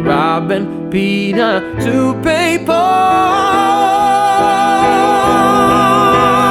robbing Peter to pay Paul.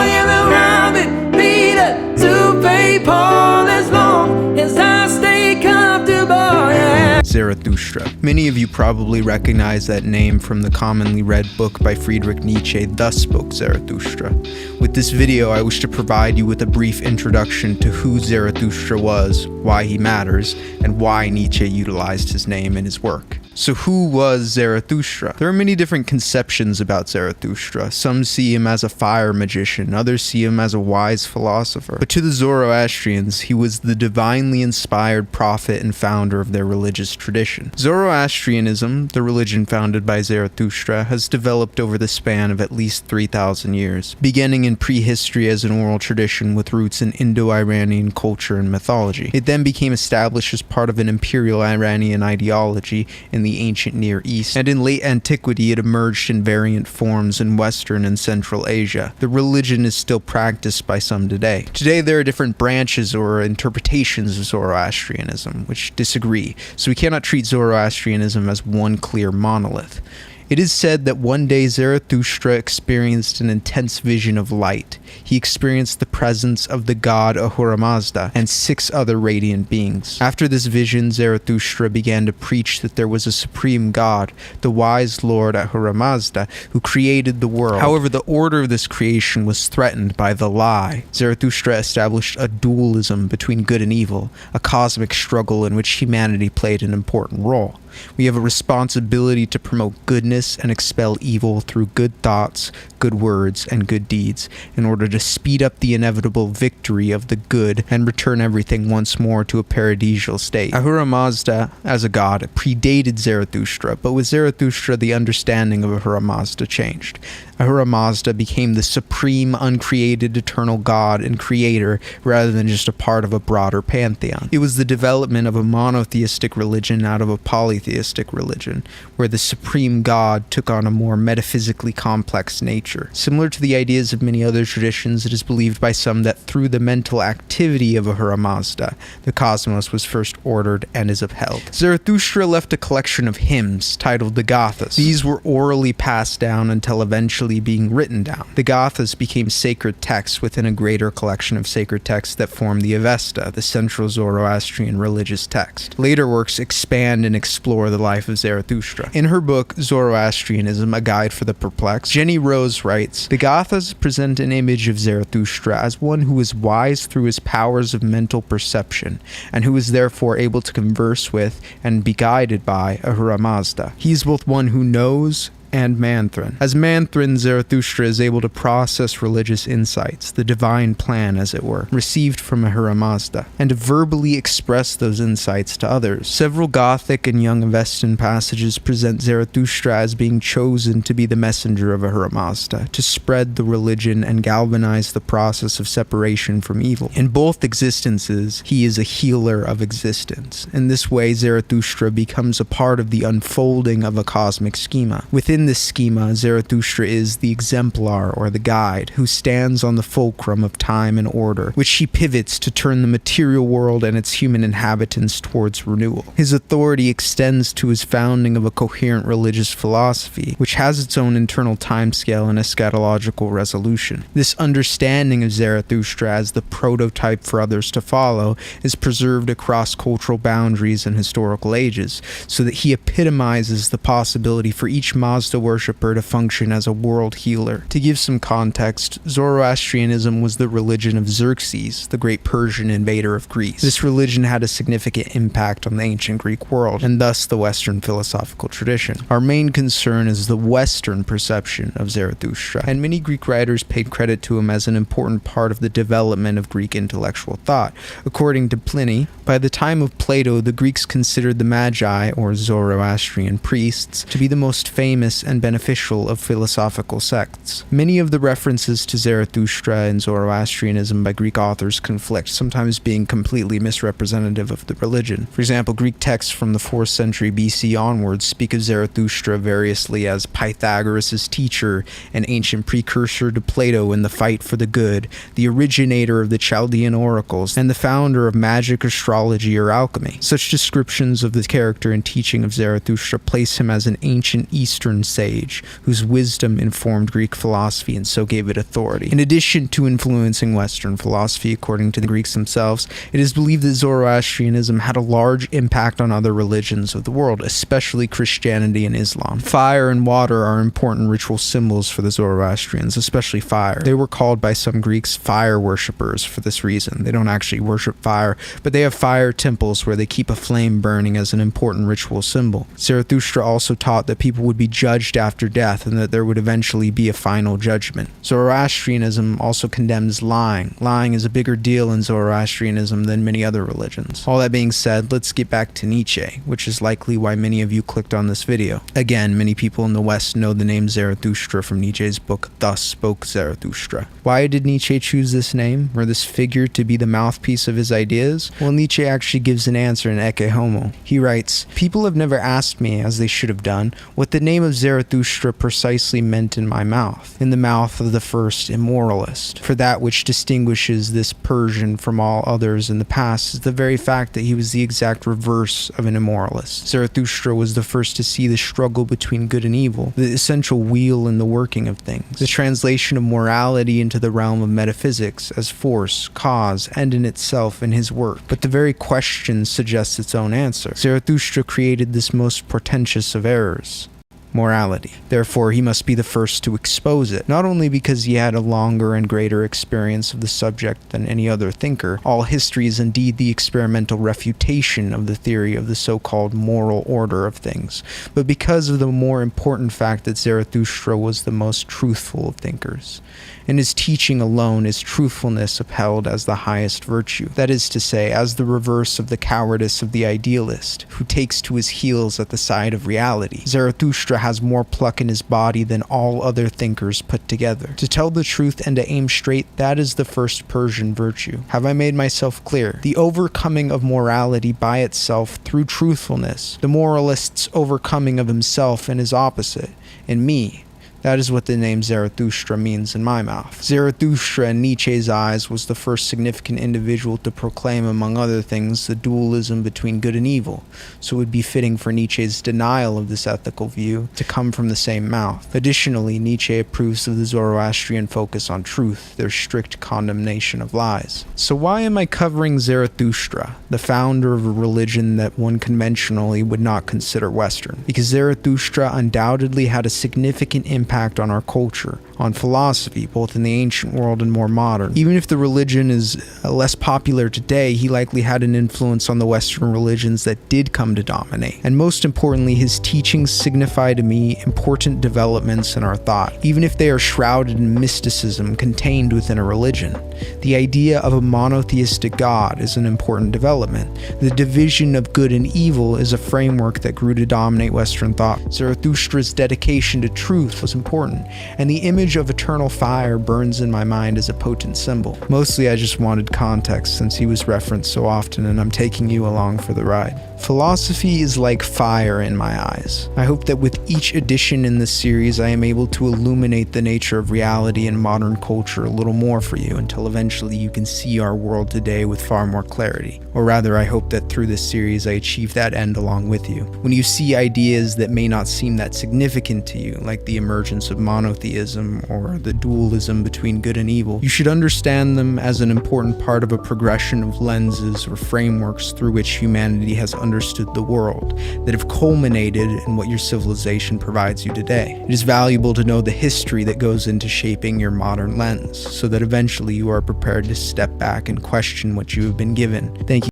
Yeah, they're robbing Peter to pay Paul as long as I stay comfortable. Yeah. Zarathustra. Many of you probably recognize that name from the commonly read book by Friedrich Nietzsche, Thus Spoke Zarathustra. With this video, I wish to provide you with a brief introduction to who Zarathustra was, why he matters, and why Nietzsche utilized his name in his work. So who was Zarathustra? There are many different conceptions about Zarathustra. Some see him as a fire magician, others see him as a wise philosopher. But to the Zoroastrians, he was the divinely inspired prophet and founder of their religious tradition. Zoroastrianism, the religion founded by Zarathustra, has developed over the span of at least 3,000 years, beginning in prehistory as an oral tradition with roots in Indo-Iranian culture and mythology. It then became established as part of an imperial Iranian ideology in the ancient Near East, and in late antiquity it emerged in variant forms in Western and Central Asia. The religion is still practiced by some today. Today there are different branches or interpretations of Zoroastrianism, which disagree, so we cannot treat Zoroastrianism as one clear monolith. It is said that one day Zarathustra experienced an intense vision of light. He experienced the presence of the god Ahura Mazda and 6 other radiant beings. After this vision, Zarathustra began to preach that there was a supreme god, the wise lord Ahura Mazda, who created the world. However, the order of this creation was threatened by the lie. Zarathustra established a dualism between good and evil, a cosmic struggle in which humanity played an important role. We have a responsibility to promote goodness and expel evil through good thoughts, good words, and good deeds, in order to speed up the inevitable victory of the good and return everything once more to a paradisial state. Ahura Mazda, as a god, predated Zarathustra, but with Zarathustra the understanding of Ahura Mazda changed. Ahura Mazda became the supreme, uncreated, eternal god and creator rather than just a part of a broader pantheon. It was the development of a monotheistic religion out of a polytheistic religion, where the supreme god took on a more metaphysically complex nature. Similar to the ideas of many other traditions, it is believed by some that through the mental activity of Ahura Mazda, the cosmos was first ordered and is upheld. Zarathustra left a collection of hymns titled the Gathas. These were orally passed down until eventually being written down. The Gathas became sacred texts within a greater collection of sacred texts that form the Avesta, the central Zoroastrian religious text. Later works expand and explore the life of Zarathustra. In her book, Zoroastrianism, A Guide for the Perplexed, Jenny Rose writes, "The Gathas present an image of Zarathustra as one who is wise through his powers of mental perception, and who is therefore able to converse with and be guided by Ahura Mazda. He is both one who knows and Manthrin. As Manthrin, Zarathustra is able to process religious insights, the divine plan as it were, received from Ahura Mazda, and to verbally express those insights to others. Several Gothic and Young Avestan passages present Zarathustra as being chosen to be the messenger of Ahura Mazda, to spread the religion and galvanize the process of separation from evil. In both existences, he is a healer of existence. In this way, Zarathustra becomes a part of the unfolding of a cosmic schema. Within this schema, Zarathustra is the exemplar or the guide who stands on the fulcrum of time and order, which he pivots to turn the material world and its human inhabitants towards renewal. His authority extends to his founding of a coherent religious philosophy, which has its own internal timescale and eschatological resolution. This understanding of Zarathustra as the prototype for others to follow is preserved across cultural boundaries and historical ages, so that he epitomizes the possibility for each Mazda worshipper to function as a world healer. To give some context, Zoroastrianism was the religion of Xerxes, the great Persian invader of Greece. This religion had a significant impact on the ancient Greek world, and thus the Western philosophical tradition. Our main concern is the Western perception of Zarathustra, and many Greek writers paid credit to him as an important part of the development of Greek intellectual thought. According to Pliny, by the time of Plato, the Greeks considered the Magi, or Zoroastrian priests, to be the most famous religious and beneficial of philosophical sects. Many of the references to Zarathustra and Zoroastrianism by Greek authors conflict, sometimes being completely misrepresentative of the religion. For example, Greek texts from the 4th century BC onwards speak of Zarathustra variously as Pythagoras' teacher, an ancient precursor to Plato in the fight for the good, the originator of the Chaldean oracles, and the founder of magic, astrology, or alchemy. Such descriptions of the character and teaching of Zarathustra place him as an ancient Eastern sage, whose wisdom informed Greek philosophy and so gave it authority. In addition to influencing Western philosophy, according to the Greeks themselves, it is believed that Zoroastrianism had a large impact on other religions of the world, especially Christianity and Islam. Fire and water are important ritual symbols for the Zoroastrians, especially fire. They were called by some Greeks fire worshippers for this reason. They don't actually worship fire, but they have fire temples where they keep a flame burning as an important ritual symbol. Zarathustra also taught that people would be judged after death and that there would eventually be a final judgment. Zoroastrianism also condemns lying. Lying is a bigger deal in Zoroastrianism than many other religions. All that being said, let's get back to Nietzsche, which is likely why many of you clicked on this video. Again, many people in the West know the name Zarathustra from Nietzsche's book Thus Spoke Zarathustra. Why did Nietzsche choose this name, or this figure, to be the mouthpiece of his ideas? Well, Nietzsche actually gives an answer in Ecce Homo. He writes, "People have never asked me, as they should have done, what the name of Zarathustra precisely meant in my mouth, in the mouth of the first immoralist. For that which distinguishes this Persian from all others in the past is the very fact that he was the exact reverse of an immoralist. Zarathustra was the first to see the struggle between good and evil, the essential wheel in the working of things, the translation of morality into the realm of metaphysics as force, cause, end in itself in his work. But the very question suggests its own answer. Zarathustra created this most portentous of errors, morality. Therefore, he must be the first to expose it, not only because he had a longer and greater experience of the subject than any other thinker. All history is indeed the experimental refutation of the theory of the so-called moral order of things, but because of the more important fact that Zarathustra was the most truthful of thinkers. In his teaching alone is truthfulness upheld as the highest virtue, that is to say, as the reverse of the cowardice of the idealist, who takes to his heels at the side of reality. Zarathustra has more pluck in his body than all other thinkers put together. To tell the truth and to aim straight, that is the first Persian virtue. Have I made myself clear? The overcoming of morality by itself through truthfulness, the moralist's overcoming of himself and his opposite, in me. That is what the name Zarathustra means in my mouth. Zarathustra, in Nietzsche's eyes, was the first significant individual to proclaim, among other things, the dualism between good and evil, so it would be fitting for Nietzsche's denial of this ethical view to come from the same mouth. Additionally, Nietzsche approves of the Zoroastrian focus on truth, their strict condemnation of lies. So why am I covering Zarathustra, the founder of a religion that one conventionally would not consider Western? Because Zarathustra undoubtedly had a significant impact on our culture, on philosophy, both in the ancient world and more modern. Even if the religion is less popular today, he likely had an influence on the Western religions that did come to dominate. And most importantly, his teachings signify to me important developments in our thought, even if they are shrouded in mysticism contained within a religion. The idea of a monotheistic God is an important development. The division of good and evil is a framework that grew to dominate Western thought. Zarathustra's dedication to truth was important, and the image of eternal fire burns in my mind as a potent symbol. Mostly I just wanted context since he was referenced so often, and I'm taking you along for the ride. Philosophy is like fire in my eyes. I hope that with each edition in this series I am able to illuminate the nature of reality and modern culture a little more for you until eventually you can see our world today with far more clarity. Or rather, I hope that through this series I achieve that end along with you. When you see ideas that may not seem that significant to you, like the emergence of monotheism or the dualism between good and evil, you should understand them as an important part of a progression of lenses or frameworks through which humanity has understood the world that have culminated in what your civilization provides you today. It is valuable to know the history that goes into shaping your modern lens, so that eventually you are prepared to step back and question what you have been given. Thank you.